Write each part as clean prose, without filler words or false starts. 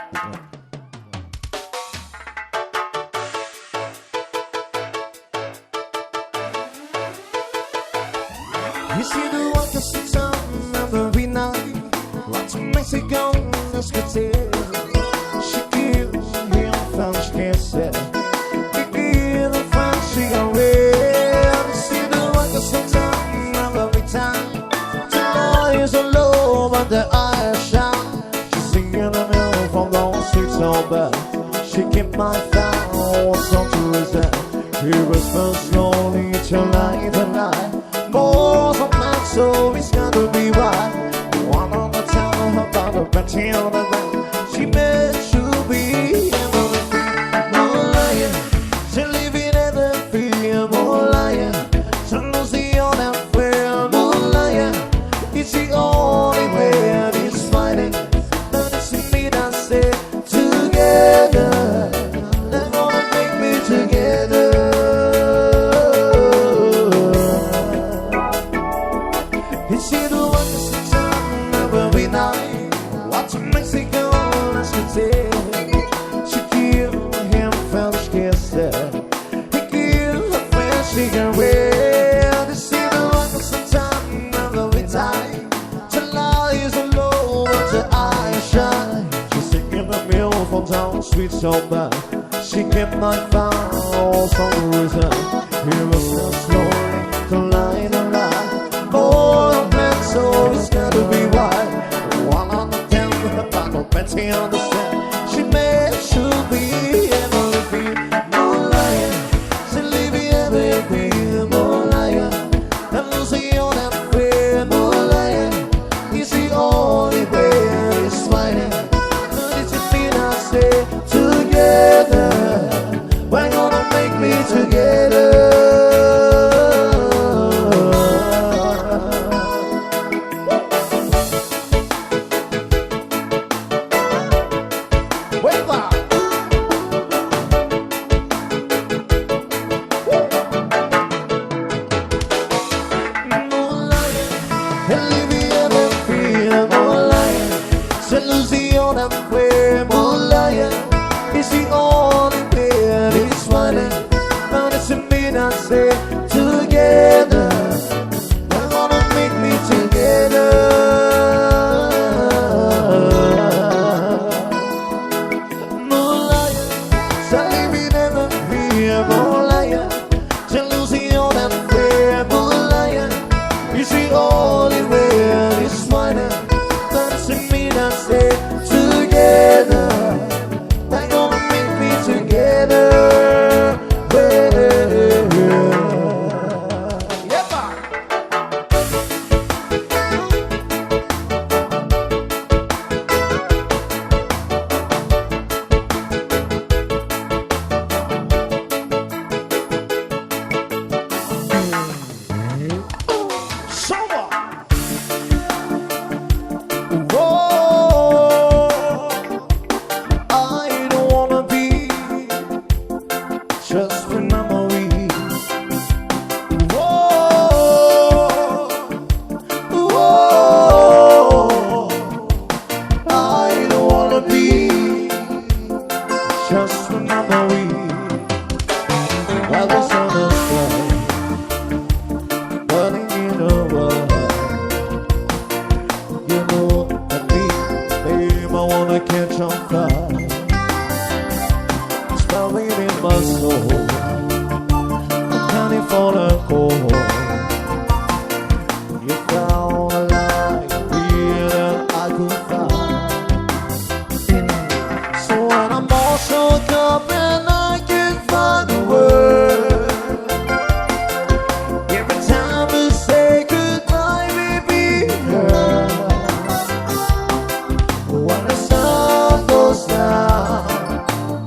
You see the water sometime every night. Lots of Mexico, let's go tell. She gives him French kisses. He gives the French cigarette. You see the water sometime every time. Tonight is a low, but the eyes shine. She's singing the mill from those streets so bad. She kept my thumb on to reason. He whispers slowly tonight, tonight. Both of mine, so it's gotta be right. One on the tell her about the betting on the ground. She meant to be everything. More lying, she living everything. More lying, she losing on that fear. More lying, it's the only way. It's fighting, but it's me that say together. They're gonna make me together. You see the wonders of time every night. Watching Mexico, let's go tell. She give him French kisses. He give her French cigarette. You see the wonders of time every night. July is a low, but the eyes shine. She's singing the mill from down sweet so bad. She kept my vows on the reason. He was so slowly to lie, to lie. Oh, man, so it's gotta be right. One on the ten with the bottle, Betty understand. She made sure be everything. More lying, she leaving everything. More lying, and losing on that fear. More lying, it's the only way. It's fighting, but it's a thing I say. Together, we're gonna make me together. It's the only way. It's funny, but it's a me that say together. They're gonna make me together. Moonlight, saving never fear. Moonlight, jealousy on that fear. Moonlight, it's the only way. It's funny, but it's a me that say together. They're gonna make me together. Just a memory. Whoa, whoa. I don't wanna be just a memory. While the sun is bright, burning in the world. You know that me, babe, I wanna catch on fire. Spelling in my soul, I'm counting for the call. You found a light that I could find. So when I'm all shook up and I can't find the word, every time we say goodbye, baby girl, when the sun goes down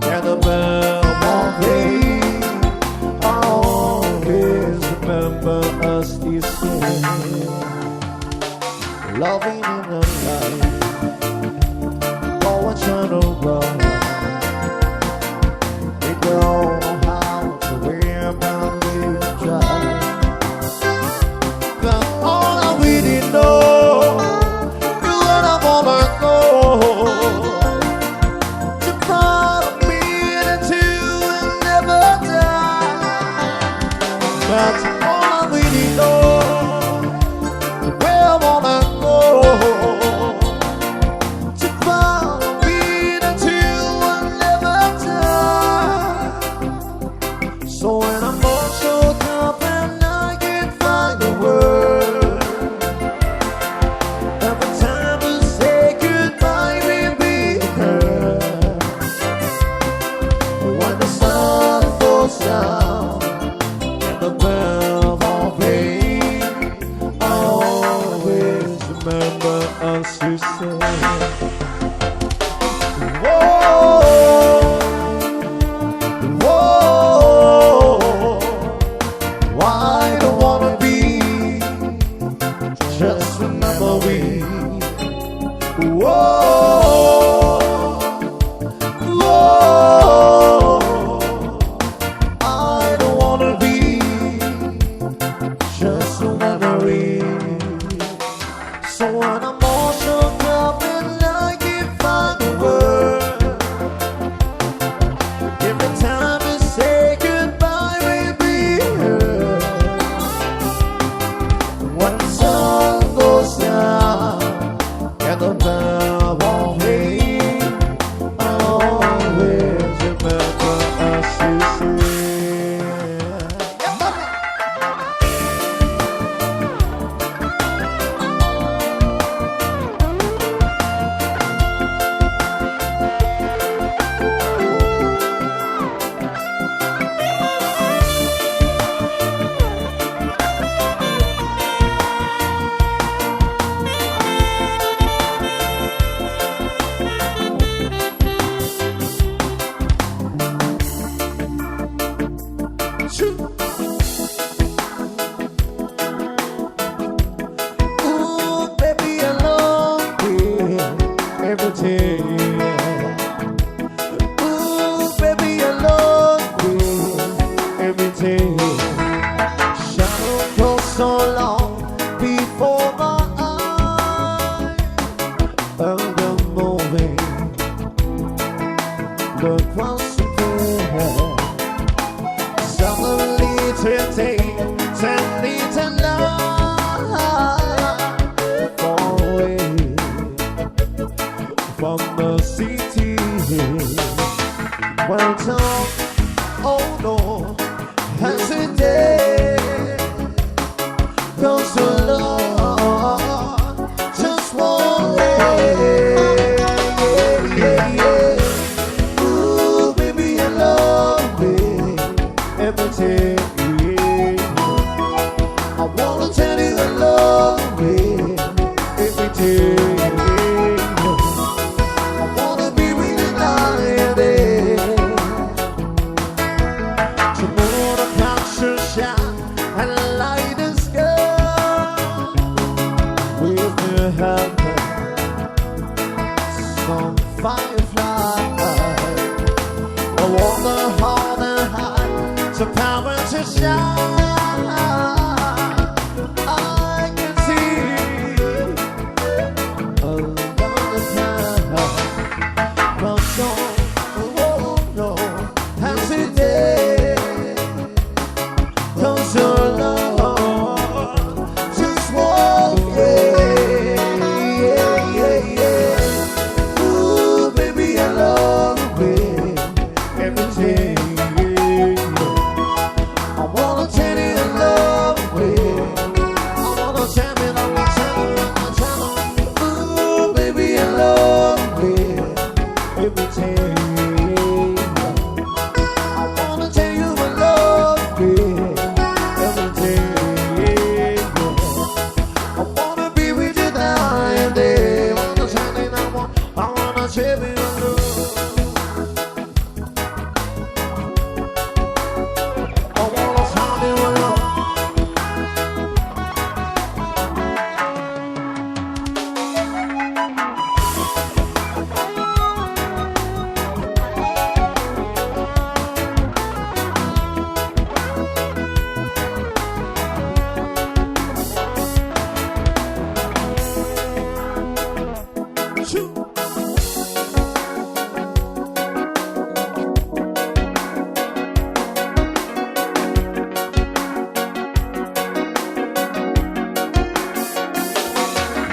and the bell won't ring, I'll always remember every day. Ooh, baby, I love you every day. Shadow goes so long before my eyes, and the moving across the bed. Suddenly today, suddenly tonight, far away from the city. Well, talk, oh no, hesitate, cause the Lord just won't wait. Yeah, yeah. Ooh, baby, I love it every day. I wanna tell you I love it every day. I wanna be with you night and day. Tomorrow the clouds should shine and light the sky. With the heaven, some firefly. I want the heart and high, the power to shine.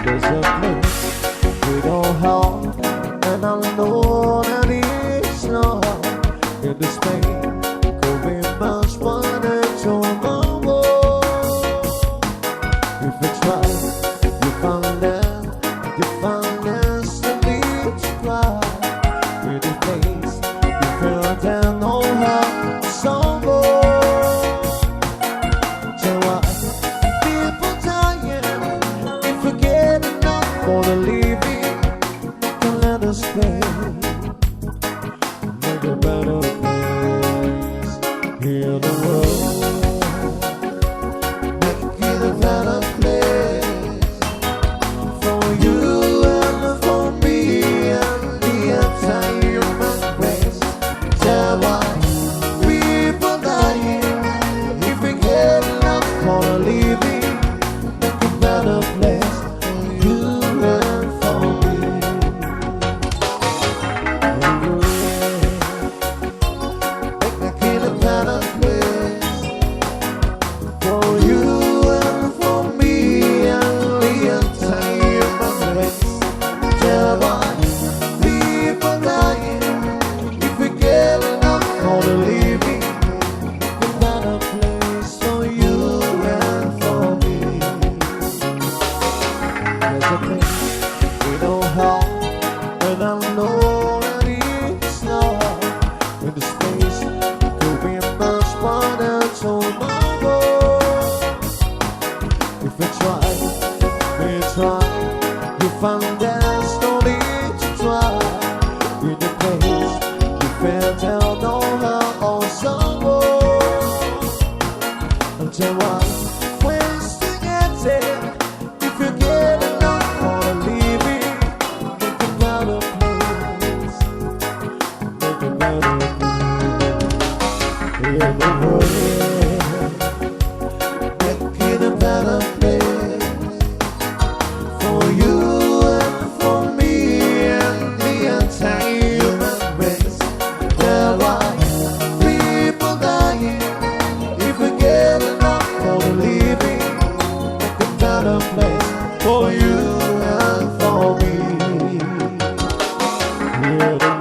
There's a place we don't have, and I know that it's not in this pain. Could be much more than tomorrow. If you try, you find out, you find us to be to cry. In this place, you feel down on her somewhere. So why people dying if we get enough for the living? Don't let us stay. Make a better place. Heal the world. Make it a better place for you and for me and the entire human race. Tell why people dying if we get enough for the living. Make a better place for you and for me. hear the